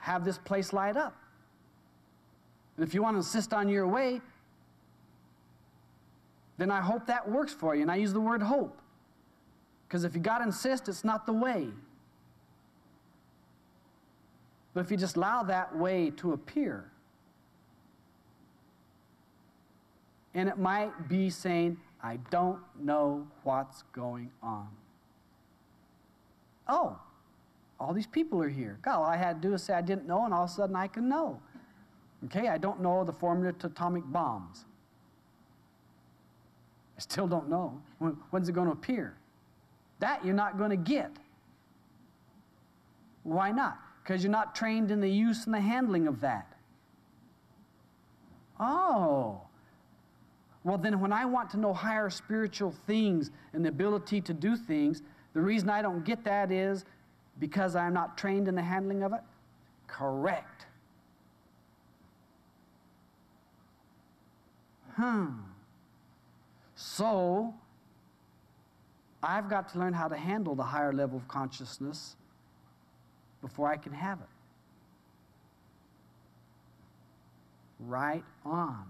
have this place light up. And if you want to insist on your way, then I hope that works for you. And I use the word hope. Because if you got to insist, it's not the way. But if you just allow that way to appear, and it might be saying, I don't know what's going on. Oh, all these people are here. God, all I had to do is say I didn't know, and all of a sudden I can know. Okay, I don't know the formula to atomic bombs. I still don't know. When's it going to appear? That you're not going to get. Why not? Because you're not trained in the use and the handling of that. Oh. Well, then when I want to know higher spiritual things and the ability to do things, the reason I don't get that is because I'm not trained in the handling of it? Correct. So, I've got to learn how to handle the higher level of consciousness before I can have it. Right on.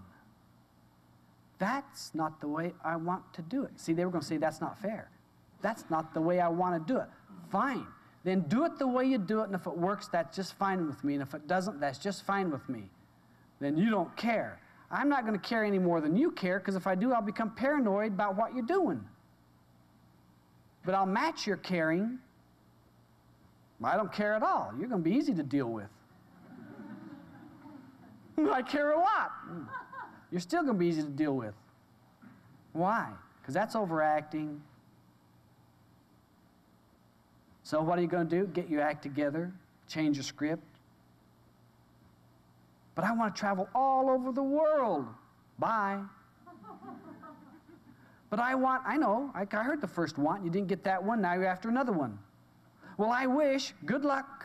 That's not the way I want to do it. See, they were going to say that's not fair. That's not the way I want to do it. Fine. Then do it the way you do it, and if it works, that's just fine with me. And if it doesn't, that's just fine with me. Then you don't care. I'm not going to care any more than you care, because if I do, I'll become paranoid about what you're doing. But I'll match your caring. I don't care at all. You're going to be easy to deal with. I care a lot. You're still going to be easy to deal with. Why? Because that's overacting. So what are you going to do? Get your act together, change your script. But I want to travel all over the world. Bye. But I know, I heard the first want. You didn't get that one, now you're after another one. Well, I wish, good luck.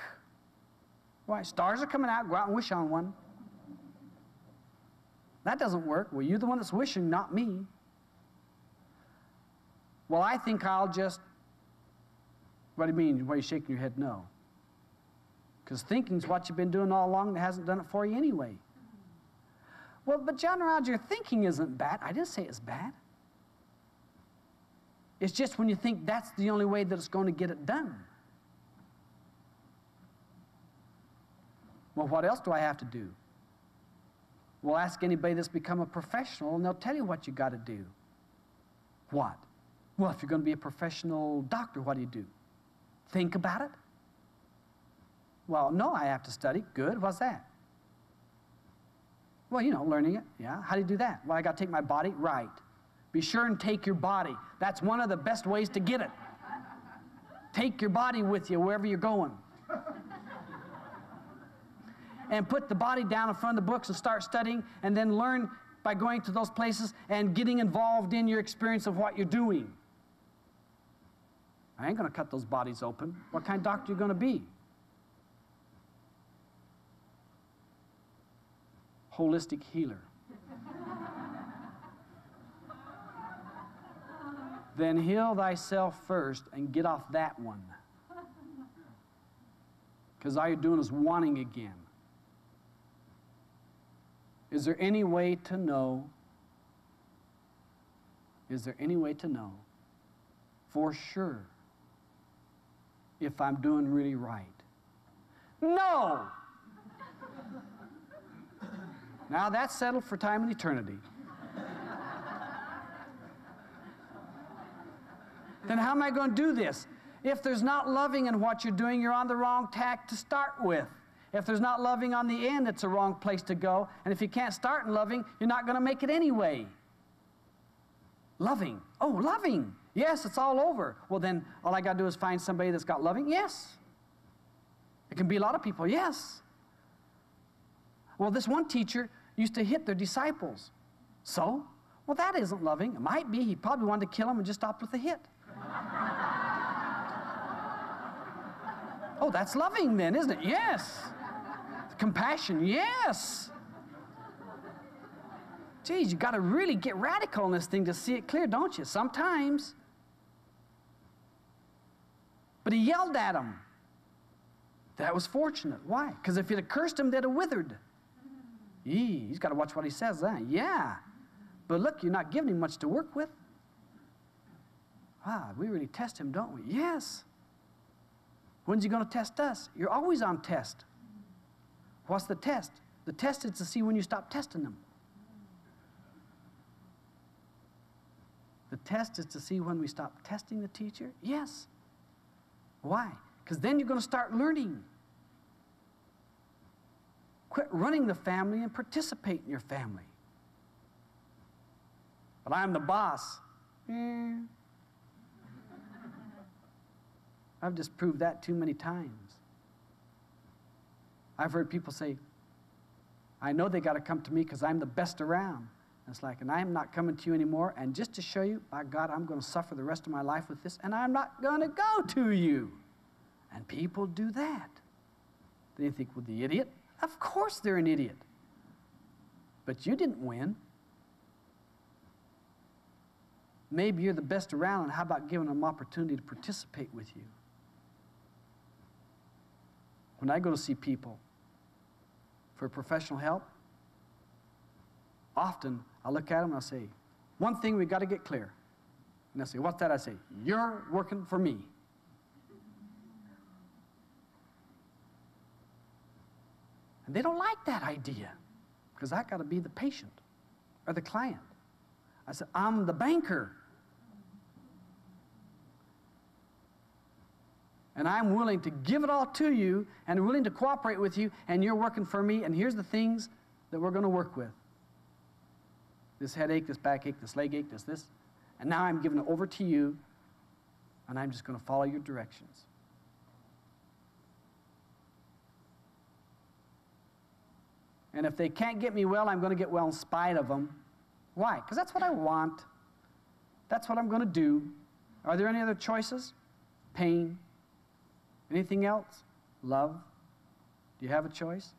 Why? Stars are coming out, go out and wish on one. That doesn't work. Well, you're the one that's wishing, not me. Well, I think I'll just... What do you mean? Why are you shaking your head? No. Because thinking's what you've been doing all along that hasn't done it for you anyway. Well, but John Roger, thinking isn't bad. I didn't say it's bad. It's just when you think that's the only way that it's going to get it done. Well, what else do I have to do? Well, ask anybody that's become a professional, and they'll tell you what you got to do. What? Well, if you're going to be a professional doctor, what do you do? Think about it? Well, no, I have to study. Good. What's that? Well, you know, learning it. Yeah. How do you do that? Well, I got to take my body. Right. Be sure and take your body. That's one of the best ways to get it. Take your body with you wherever you're going. And put the body down in front of the books and start studying, and then learn by going to those places and getting involved in your experience of what you're doing. I ain't going to cut those bodies open. What kind of doctor are you going to be? Holistic healer. Then heal thyself first and get off that one. Because all you're doing is wanting again. Is there any way to know? Is there any way to know for sure if I'm doing really right? No! Now that's settled for time and eternity. Then how am I going to do this? If there's not loving in what you're doing, you're on the wrong tack to start with. If there's not loving on the end, it's a wrong place to go. And if you can't start in loving, you're not going to make it anyway. Loving. Oh, loving. Yes, it's all over. Well, then all I got to do is find somebody that's got loving? Yes. It can be a lot of people. Yes. Well, this one teacher used to hit their disciples. So? Well, that isn't loving. It might be. He probably wanted to kill them and just stopped with a hit. Oh, that's loving then, isn't it? Yes. Compassion, yes. Geez, you got to really get radical in this thing to see it clear, don't you? Sometimes. But he yelled at them. That was fortunate. Why? Because if you'd have cursed him, they'd have withered. He's got to watch what he says then. Yeah. But look, you're not giving him much to work with. We really test him, don't we? Yes. When's he going to test us? You're always on test. What's the test? The test is to see when you stop testing them. The test is to see when we stop testing the teacher? Yes. Why? Because then you're going to start learning. Quit running the family and participate in your family. But I'm the boss. I've just proved that too many times. I've heard people say, I know they got to come to me because I'm the best around. And it's like, and I'm not coming to you anymore, and just to show you, by God, I'm going to suffer the rest of my life with this, and I'm not going to go to you. And people do that. They think, well, the idiot? Of course they're an idiot. But you didn't win. Maybe you're the best around, and how about giving them opportunity to participate with you? When I go to see people for professional help, often I'll look at them and I'll say, one thing we've got to get clear. And they'll say, what's that? I say, you're working for me. And they don't like that idea because I got to be the patient or the client. I said, I'm the banker. And I'm willing to give it all to you and willing to cooperate with you, and you're working for me, and here's the things that we're going to work with. This headache, this backache, this leg ache, this. And now I'm giving it over to you, and I'm just going to follow your directions. And if they can't get me well, I'm going to get well in spite of them. Why? Because that's what I want. That's what I'm going to do. Are there any other choices? Pain. Anything else? Love. Do you have a choice?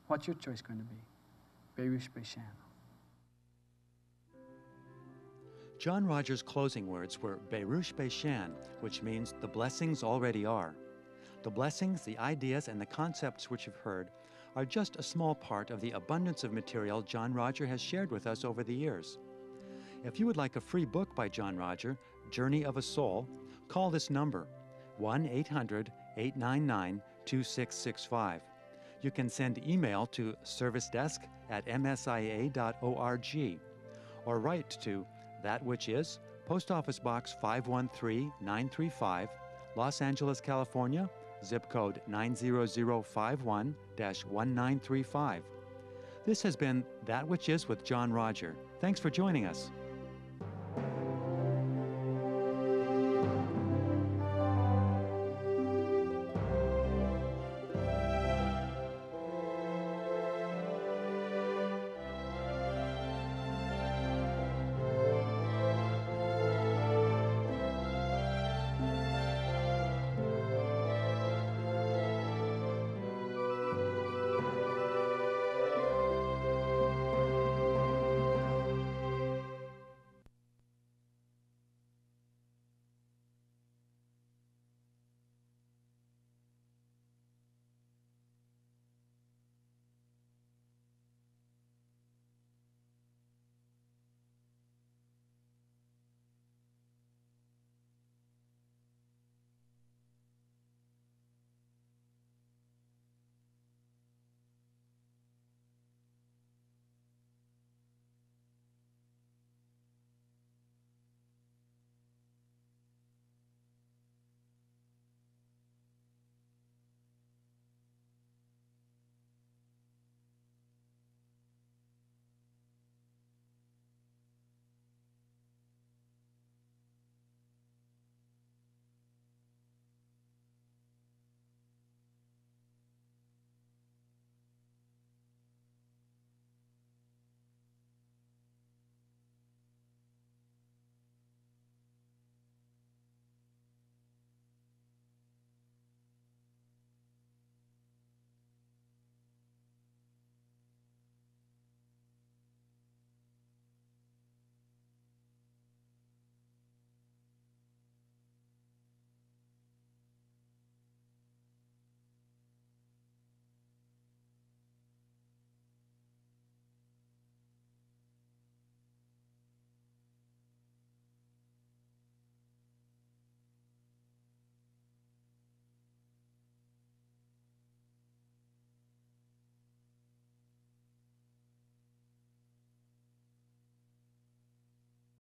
What's your choice going to be? Berush Beishan. John Rogers' closing words were Berush Beishan, which means the blessings already are. The blessings, the ideas, and the concepts which you've heard are just a small part of the abundance of material John Roger has shared with us over the years. If you would like a free book by John Roger, Journey of a Soul, call this number, 1-800-899-2665. You can send email to servicedesk@msia.org or write to That Which Is, Post Office Box 513935, Los Angeles, California, zip code 90051-1935. This has been That Which Is with John Roger. Thanks for joining us.